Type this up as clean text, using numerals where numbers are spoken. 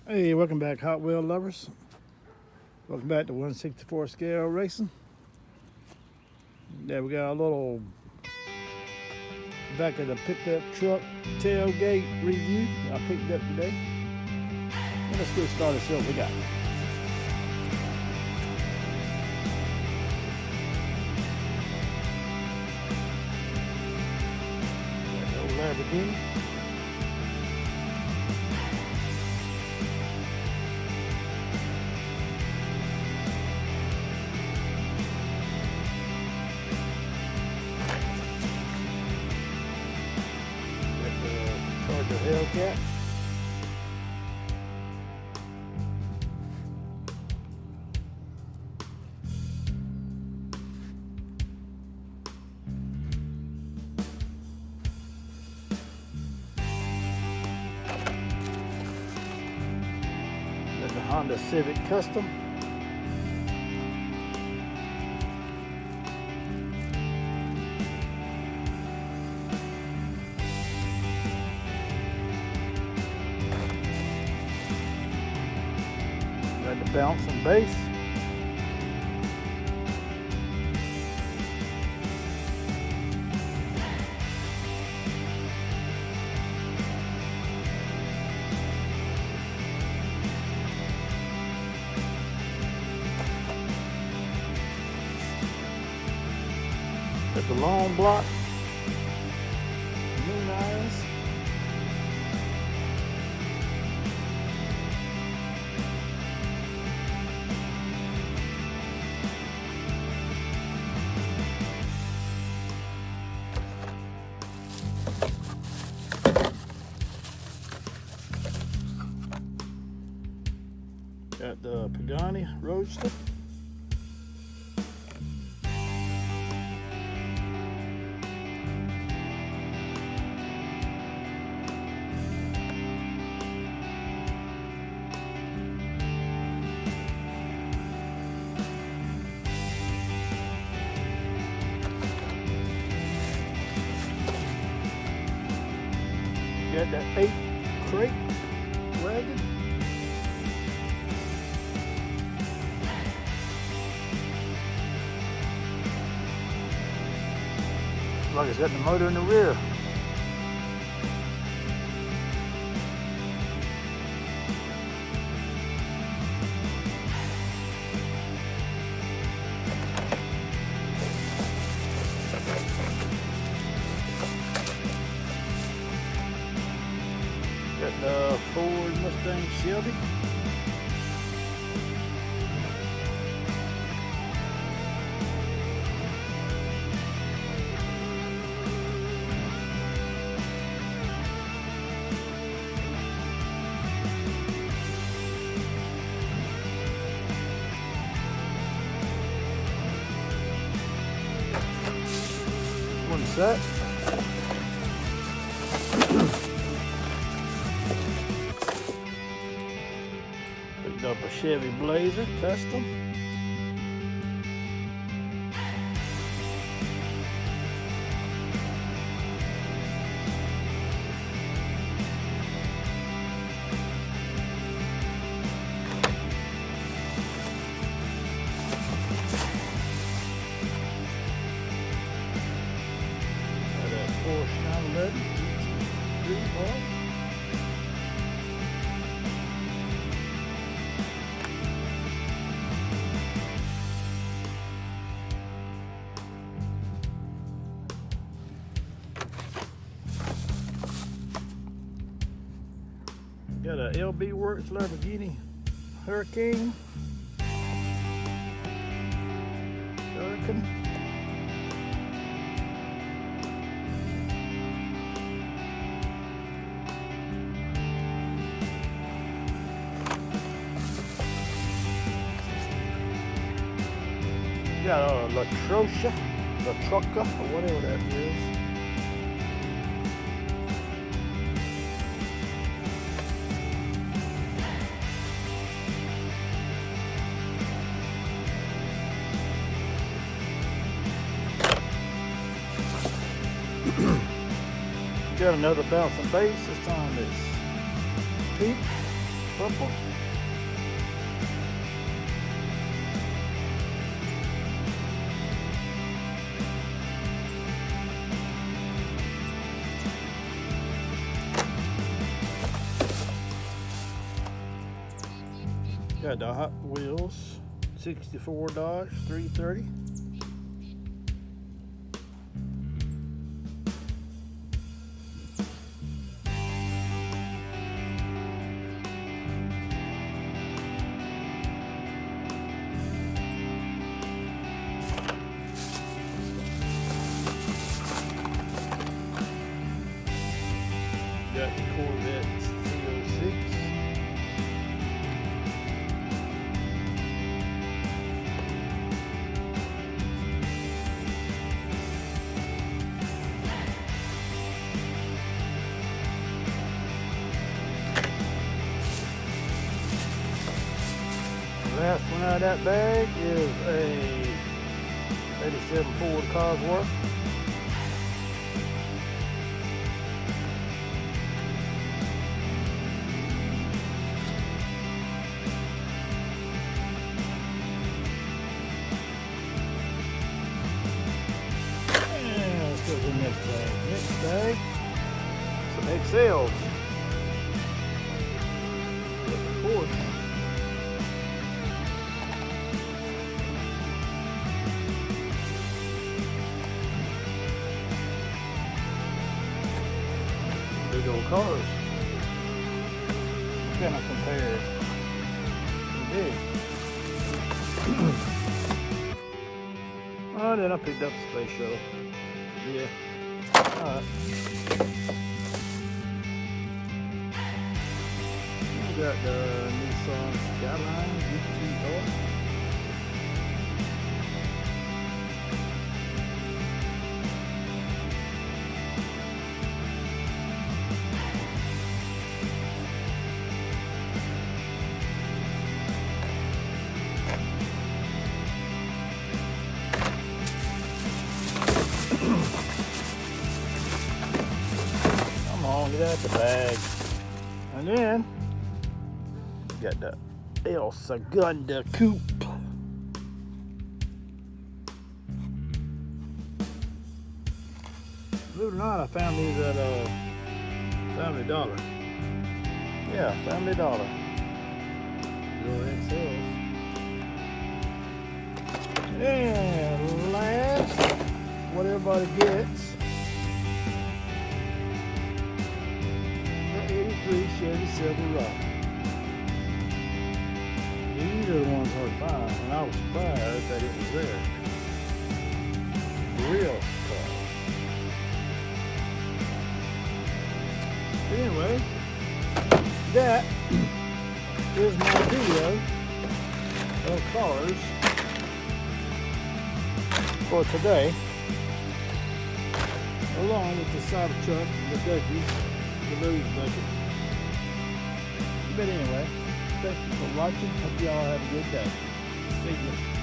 Hey, welcome back, Hot Wheel lovers. Welcome back to 1/64 scale racing. Yeah, we got a little back of the pickup truck tailgate review I picked up today. And let's get started, see what we got. Got the Lamborghini. Charger Hellcat. Got the Honda Civic Custom. Got the bouncing bass. Got the long block. Moon eyes. Got the Pagani Roadster. Got that 8 crate wagon. Like it's got the motor in the rear. Got the Ford Mustang Shelby. One set. Picked up a Chevy Blazer Custom. Got that Porsche 911 GT3 R. Got a LB Works Lamborghini Hurricane. Got a La Trucka, or whatever that is. Got another bouncing bass. This time it's pink. purple. Got the Hot Wheels 64 Dodge 330. Got the Corvette C06. Last one out of that bag is a 87 Ford Cosworth. And let's go to the next bag. Next bag, some XLs. Of course. Big old cars. Kind of compare big. Oh, then I picked up the space shuttle. Yeah. Alright. We got the Nissan Skyline GTR. Get out the bag. And then we got the El Segundo Coupe. Believe it or not, I found these at Family Dollar. Yeah, Family Dollar. Your XLs. And last, what everybody gets. 83 Chevy Silverado. These are the ones hard to find, and I was surprised that it was there. Real surprised. But anyway, that is my video of cars for today, along with the Cybertruck and the Duckies. The Blues bucket. But anyway, thank you for watching. Hope you all have a good day. See you.